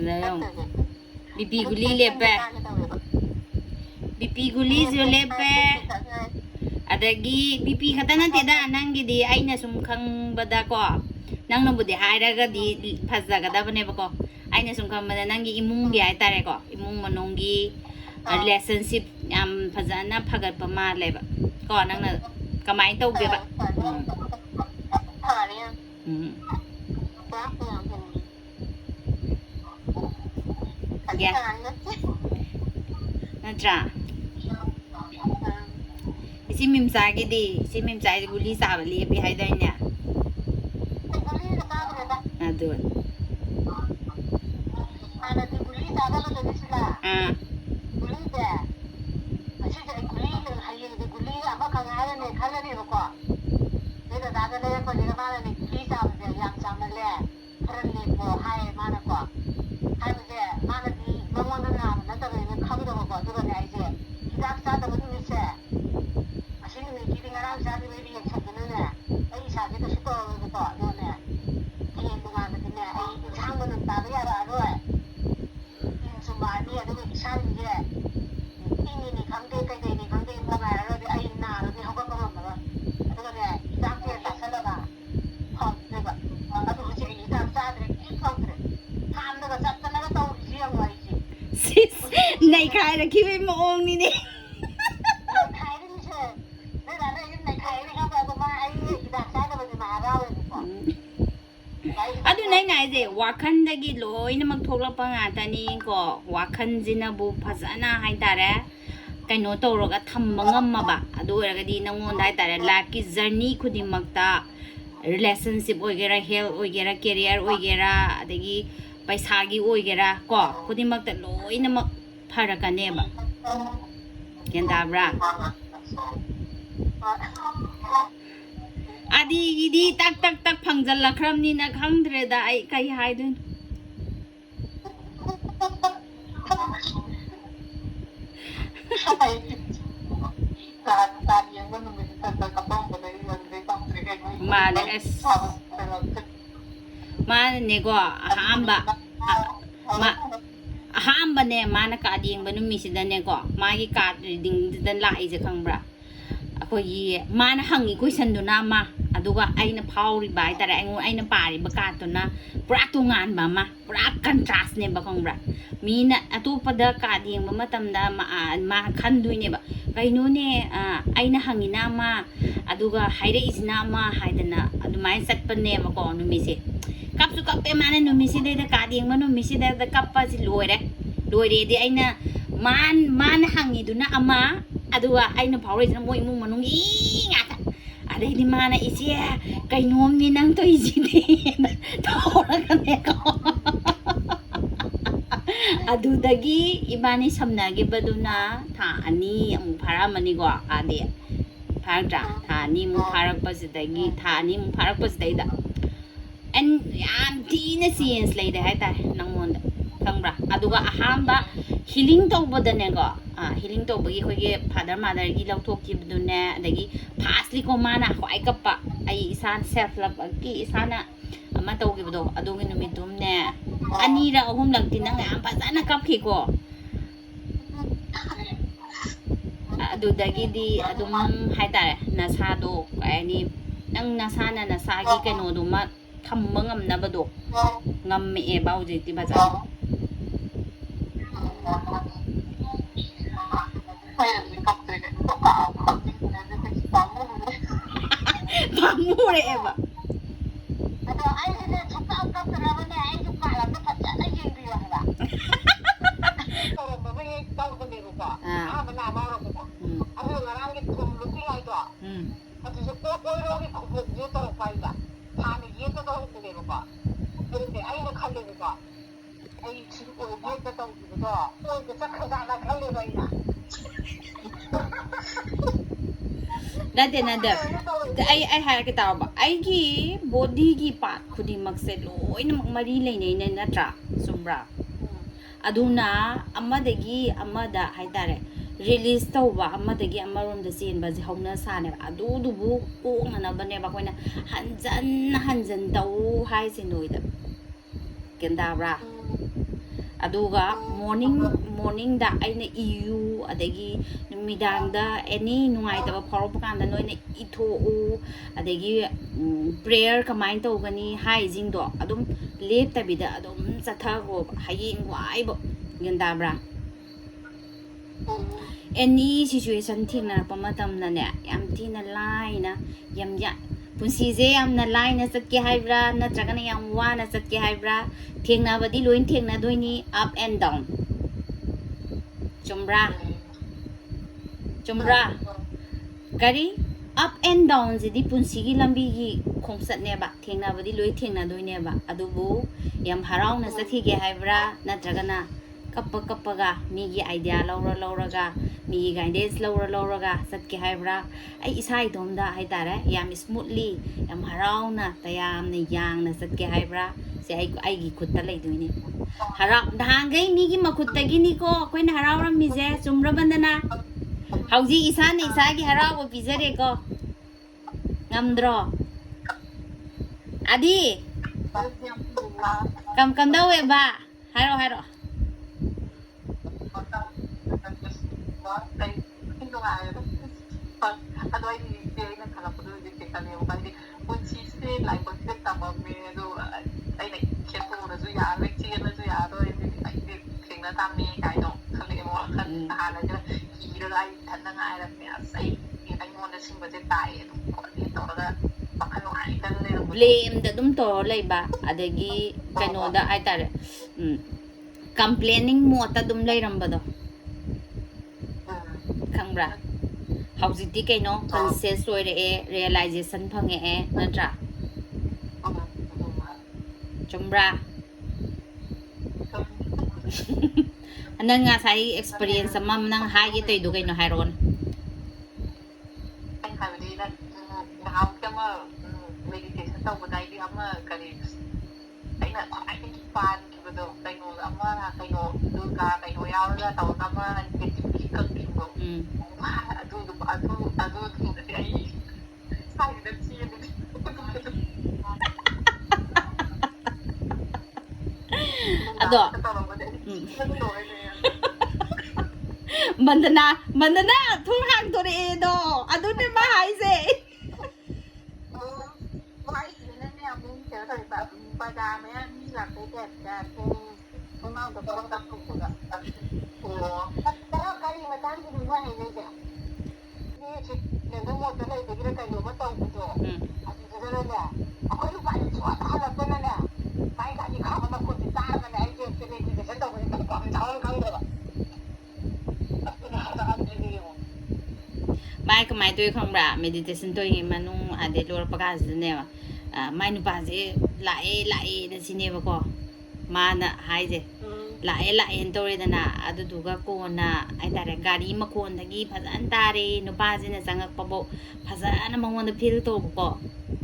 Alam BP guli lepe BP guli zo lepe adagi BP kata nanti da nangi di aina sum kang bada ko nang nabudi hairaga di pazaga da bane ba ko aina sum kang bada nangi imung gi ai tare ko imung manongi relationship yam phajana phagat pa ma leba ko nang na kamai tauge ba ya natra isi mimsa gi di si mimsa gi guli sa ba li bi hai dai nya adun ana di guli sa ba lo di sila guli de asi de guli le hayi de guli ama khang ha ne khala ni ba ko de da da le ko ni ma ne guli sa ba de yang sa ma le kran le ko hai ma na ko hai ba de ma na di ma mo na na na ta ne kham da ba ko du ga ne ai je hidak sa da ba ni se asi ni ki ri ngara sa ni bi yak sa ne ne ai sa ge da su to ba ko ne ai ni ma na ne ai chang ma na ta ba ya ba ro ai su ma ni ya de bi sa ni je ni khang de kai de ni khang de ma ga ra de ai na ro ni ho ga ba ma ba du ga ne dak ke ta sa la ba ha de ba ma du ji ni dak sa de ki khang de tham da ga sa ta na ga to ji yang wai ji sis nai khai ra ki be mo ong ni ni khai ni se ne da ne nai khai ni ha ba ko ma ai dak sa da ba ni ma ra we ko adu nai nai je wakhan da gi loi na mak thok la pa nga ta ni ko wakhan jina bu phajana hai tare kaino tawraga thamma ngamma ba adu eraga di nangon dai tare life ki journey khudi makta relationship oigera health oigera career oigera adagi paisa gi oigera ko khudi makta loi na mak pharakane ba kenda bra adi gidi tak tak tak phangjal lakhram ni na khangdre da ai kai haidun mana es mana nego hamba hamba ne mana ka ding banu mi sida ne ko magi ka ding dan lai je khangbra akoi mana hangi question du na ma aduga aina phauri bai tare aina pari ba ka to na pura tungan ba ma pura contrast ne ba khangbra mina atopada ka ding ba matam da ma khandui ne ba kaino ne aina hangi na ma aduga haire isna ma haidana adumai satpa ne ba ko nu mi se kapsu kappe mana nu mi se de ka ding ma nu mi se de kappa si loire di aina man hangi du na ama aduga aina phauri na moi mu manung I ngata adai di mana isi kainom ni nang to isi de thora ka ne ko adudagi ibani samnagi baduna tha ani amu pharamani go ade phagda tha ni mu pharak pasidagi tha ani mu pharak pasidai and yam tina science leide hai ta nangonda khangbra aduga ahamba healing tawbada ne go healing tawbagi khoige father mother gi lauthokki budune adagi fastly ko mana khwai kappa ai isan self love gi isana ama tawgi budo adugi numitum ne anira ahum langti nang am pasana kapki ko adudagi di adum haitare nasado ani nang nasana nasagi kano duma thamma ngamna bado ngamme e bawje ti baza pamure eba ado ai ne thukka kap taraba ne ai thukka la ta phacha na yin bi wa ba to ba ba ye taw ko ne ro ka ba na ma ro ko ado ngarang ki thum lu ti ai to ado so ko ro ki khu je to pai ba tha ni ye to to ne ro ka ade ai na khale ro ka ai chi ko ye to to ko ko sa kha na khale ba ina nade ai har ke taw ba ai gi body gi part khudi mak se loi na mari lai nei ne natra sumbra aduna amadagi amada haitare release tawba amadagi amarom da sin ba ji hauna sa ne adu du bu ko ngana bane ba koina hanjan taw hai se noi da kenda bra aduga morning da aina iu adagi numidangda any nungaitaba phorop kanda noina itho u adagi prayer kamai tawgani haijing do adum lep tabida adum chathago hayeng waibo gendabra any situation thingna pamatamna ne yam thina laina yam ya punsi yam na laina satke haibra natragana yam wana satke haibra thengna badi loin thengna doini up and down chumra kari up and down jidi punsi gi lambi gi khongsat ne ba thengna badi loi thengna doine ba adubu yam harau na sathi ge haibra natragana kappa ga mi gi idea lauraga mi gi guidance lauraga satke haibra ai isai domda hai tare yam smoothly yam harau na tayam ne yang na satke haibra se ai gi khutta lai doine harau dhangai mi gi makhutta gi ni ko koi na harau ram mi je chumra bandana hauji isa ne isa gi harau bo pizare ko ngamdro adi kam daw e ba haro blame da dum to lai ba adagi kano da ai tare complaining mo ta dum lai ramba do khangbra hauji kaino conscious oire e realization phange e natra chumra ananga sai experience amam nang ha ye toy du kaino hairon ado mandana thung hang to re do adu ne ma hai se mai ka mai toy khambra meditation toy manung ade lor pagas ne mai nu pa je lae na sine ba ko mana hai je lae en tore dana adu duga ko na ai tare gari makon dagi phazan tare nu pa je na sangak pabo phazan mangon da feel to ko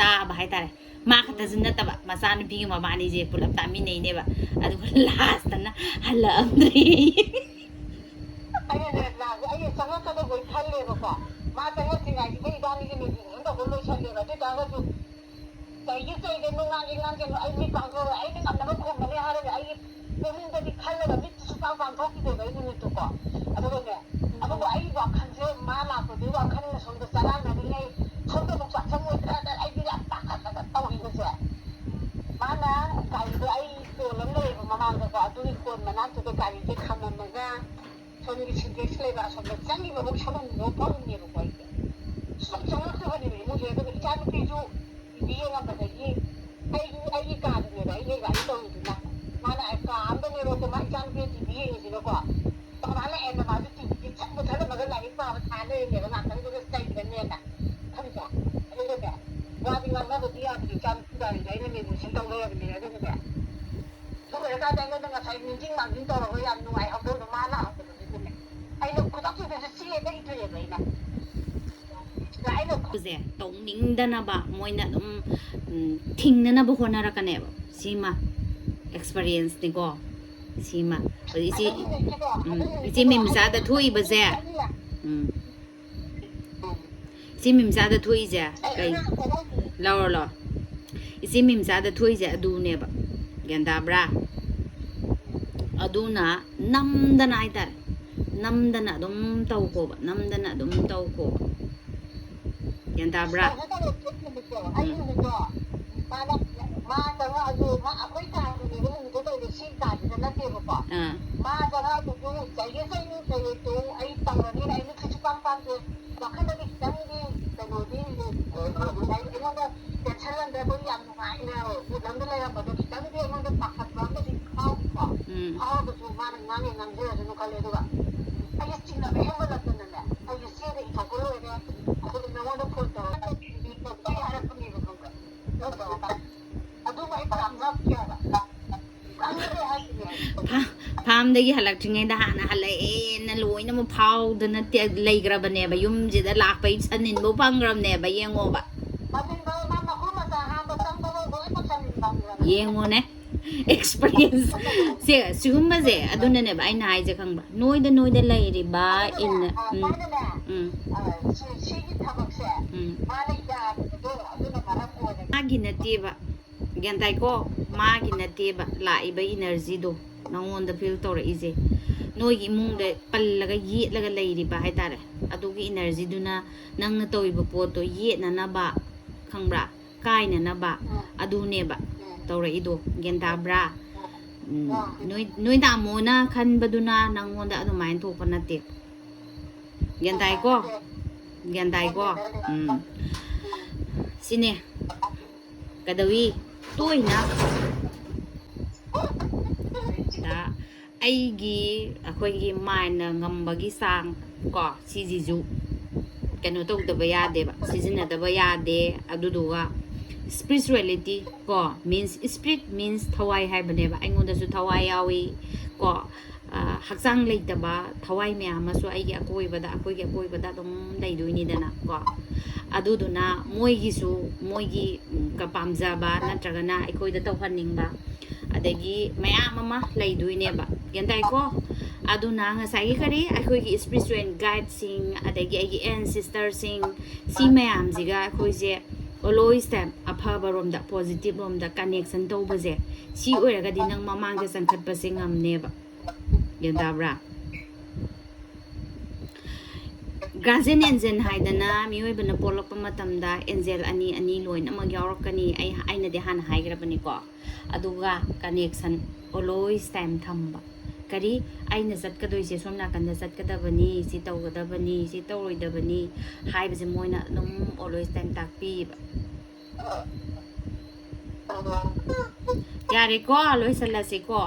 ta ba hai tare ma khata jinna ta ba masa nu bi ma ba ni je pulap ta mi nei ne ba adu last na hala amdri ai sangak ta go thalle ba ko ma ta ngot singa ji dei dani ni ni ndo go lo challe ba ta ga ju sai ji sai de nunga ji ngang ke ai mi ka go ai ni amna ko ma ne ha re ai ko min da di khalle ba mi su pa pa thok ki de ba ni to ko ado go ne ado go ai wa khan je ma la ko de wa khan na som da sara na ni ai som da ba sa mo tra da ai bi la ta ka ta ta wi go se ma na kai do ai to lam le ma ma ga ko adu ni ko ma na to ka ri je kham ma ga 저는 지금 슬레이가 sombe jangi ba bok shaman no problem ni ko ite so jangi to bani me mujhe to ichar ki jo diye na बताइए ai ka de ba ai ga to ni na mana ka am de ro to ma ichar ki diye ni ko to mana ai na ma ti ti chak mo thale ma ga la ni pa ba tha le ne ba na ta ko sai de ne na tham ja ai de ba wa bi ma na to dia ti ichar ki da ni dai ne ni sin to le ni ne de ba to ga ka da ngo na sai ni jing ma jing to ro ya nu ai ha do ma na ze tong ning dana ba moina dum thing na ba hona ra kane ba sima experience ni ko sima isi mim sa da thui ba ze isi mim sa da thui ze kai lo isi mim sa da thui ze adu ne ba ganda bra aduna namdana haitar namdana dum tau ko ba namdana dum tau ko yan tabra ꯐꯥꯝꯗꯒꯤ ꯍꯜꯂꯛꯇ꯭ꯔꯤꯉꯩꯗ ꯍꯥꯟꯅ ꯍꯜꯂꯛꯑꯦꯅ ꯂꯣꯏꯅꯃꯛ ꯐꯥꯎꯗꯅ ꯂꯩꯈ꯭ꯔꯕꯅꯦꯕ ꯌꯨꯝꯁꯤꯗ ꯂꯥꯛꯄꯩ ꯁꯟꯅꯤꯟꯕꯨ ꯐꯪꯈ꯭ꯔꯕꯅꯦꯕ ꯌꯦꯡꯉꯣꯕ ꯌꯦꯡꯉꯣꯅꯦ experience ꯁꯦ ꯁꯤꯒꯨꯝꯕꯁꯦ ꯑꯗꯨꯅꯅꯦꯕ ꯑꯩꯅ ꯍꯥꯏꯁꯦ ꯈꯪꯕ ꯅꯣꯏꯗ ꯂꯩꯔꯤꯕ ꯏꯟꯅ ꯃꯥꯒꯤ ꯅꯠꯇꯦꯕ ꯒ꯭ꯌꯥꯟ ꯇꯥꯏꯀꯣ ꯃꯥꯒꯤ ꯅꯠꯇꯦꯕ ꯂꯥꯛꯏꯕ ꯏꯅꯔꯖꯤꯗꯣ ꯅꯉꯣꯟꯗ ꯐꯤꯜ ꯇꯧꯔꯛꯏꯁꯦ ꯅꯣꯏꯒꯤ ꯏꯃꯨꯡꯗ ꯄꯜꯂꯒ ꯌꯦꯠꯂꯒ ꯂꯩꯔꯤꯕ ꯍꯥꯏꯇꯥꯔꯦ ꯑꯗꯨꯒꯤ ꯏꯅꯔꯖꯤꯗꯨꯅ ꯅꯪꯅ ꯇꯧꯔꯤꯕ ꯄꯣꯠꯇꯣ ꯌꯦꯠꯅꯅꯕ ꯈꯪꯕ꯭ꯔꯥ ꯀꯥꯏꯅꯅꯕ ꯑꯗꯨꯅꯦꯕ ꯇꯧꯔꯛꯏꯗꯣ ꯒ꯭ꯌꯥꯟ ꯇꯥꯕ꯭ꯔꯥ ꯅꯣꯏ ꯇꯥꯃꯣꯅ ꯈꯟꯕꯗꯨꯅ ꯅꯪꯉꯣꯟꯗ ꯑꯗꯨꯃꯥꯏꯅ ꯊꯣꯛꯄ ꯅꯠꯇꯦ ꯒ꯭ꯌꯥꯟ ꯇꯥꯏꯀോ ꯁꯤꯅꯦ ꯀꯩꯗꯧꯏ ꯇꯣꯏꯅ ꯑꯩꯈꯣꯏꯒꯤ ꯃꯥꯏꯟꯅ ꯉꯝꯕꯒꯤ ꯆꯥꯡ ꯀꯣ ꯁꯤꯁꯤꯁꯨ ꯀꯩꯅꯣ ꯇꯧꯗꯕ ꯌꯥꯗꯦꯕ ꯁꯤꯖꯤꯟꯅꯗꯕ ꯌꯥꯗꯦ ꯑꯗꯨꯗꯨꯒ ꯁ꯭ꯄꯤꯔꯤꯆꯨꯋꯦꯂꯤꯇꯤ ꯀꯣ ꯃꯤꯟꯁ ꯁ꯭ꯄꯤꯔꯤꯠ ꯃꯤꯟꯁ ꯊꯋꯥꯏ ꯍꯥꯏꯕꯅꯦꯕ ꯑꯩꯉꯣꯟꯗꯁꯨ ꯊꯋꯥꯏ ꯌꯥꯎꯏ ꯀꯣ ꯍꯛꯆꯥꯡ ꯂꯩꯇꯕ ꯊꯋꯥꯏ ꯃꯌꯥꯝ ꯑꯃꯁꯨ ꯑꯩꯈꯣꯏꯒꯤ ꯑꯀꯣꯏꯕꯗ ꯑꯗꯨꯝ ꯂꯩꯗꯣꯏꯅꯤꯗꯅ ꯀꯣ ꯑꯗꯨꯗꯨꯅ ꯃꯣꯏꯒꯤ ꯄꯥꯝꯖꯕ ꯅꯠꯇ꯭ꯔꯒꯅ ꯑꯩꯈꯣꯏꯗ ꯇꯧꯍꯟꯅꯤꯡꯕ ꯑꯗꯒꯤ ꯃꯌꯥꯝ ꯑꯃ ꯂꯩꯗꯣꯏꯅꯦꯕ ꯒ꯭ꯌꯥꯟ ꯇꯥꯏꯀꯣ ꯑꯗꯨꯅ ꯉꯁꯥꯏꯒꯤ ꯀꯔꯤ ꯑꯩꯈꯣꯏꯒꯤ ꯁ꯭ꯄꯤꯔꯤꯆꯨꯋꯦꯜ ꯒꯥꯏꯗꯁꯤꯡ ꯑꯗꯒꯤ ꯑꯩꯒꯤ ꯑꯦꯟꯁꯤꯁꯇꯔꯁꯤꯡ ꯁꯤ ꯃꯌꯥꯝꯁꯤꯒ ꯑꯩꯈꯣꯏꯁꯦ ꯑꯣꯜꯋꯦꯁ ꯇꯥꯏꯝ ꯑꯐꯕ ꯔꯣꯝꯗ ꯄꯣꯖꯤꯇꯤꯚ ꯔꯣꯝꯗ ꯀꯅꯦꯛꯁꯟ ꯇꯧꯕꯁꯦ ꯁꯤ ꯑꯣꯏꯔꯒꯗꯤ ꯅꯪ ꯃꯃꯥꯡꯗ ꯆꯪꯈꯠꯄꯁꯦ ꯉꯝꯅꯦꯕ ꯒ꯭ꯌꯥꯟ ꯇꯥꯕ꯭ꯔꯥ ꯒꯥꯔꯖꯤꯌꯟ ꯑꯦꯟꯖꯦꯜ ꯍꯥꯏꯗꯅ ꯃꯤꯑꯣꯏꯕꯅ ꯄꯣꯛꯂꯛꯄ ꯃꯇꯝꯗ ꯑꯦꯟꯖꯦꯜ ꯑꯅꯤ ꯂꯣꯏꯅꯃꯛ ꯌꯥꯎꯔꯛꯀꯅꯤ ꯑꯩꯅꯗꯤ ꯍꯥꯟꯅ ꯍꯥꯏꯈ꯭ꯔꯕꯅꯤꯀோ ꯑꯗꯨꯒ ꯀꯅꯦꯛꯁꯟ ꯑꯣꯜꯋꯦꯁ ꯇꯥꯏꯝꯊꯝꯕ ꯀꯔꯤ ꯑꯩꯅ ꯆꯠꯀꯗꯣꯏꯁꯦ ꯁꯣꯝ ꯅꯥꯀꯟꯗ ꯆꯠꯀꯗꯕꯅꯤ ꯁꯤ tꯧꯒꯗꯕꯅꯤ ꯁꯤ ꯇꯧꯔꯣꯏꯗꯕꯅꯤ ꯍꯥꯏꯕꯁꯦ ꯃꯣꯏꯅ ꯑꯗꯨꯝ ꯑꯣꯜꯋꯦꯁ ꯇꯥꯏꯝ ꯇꯥꯛꯄꯤꯌꯦꯕ ꯌꯥꯔꯦꯀꯣ ꯂꯣꯏꯁꯤꯜꯂꯁꯤꯀꯣ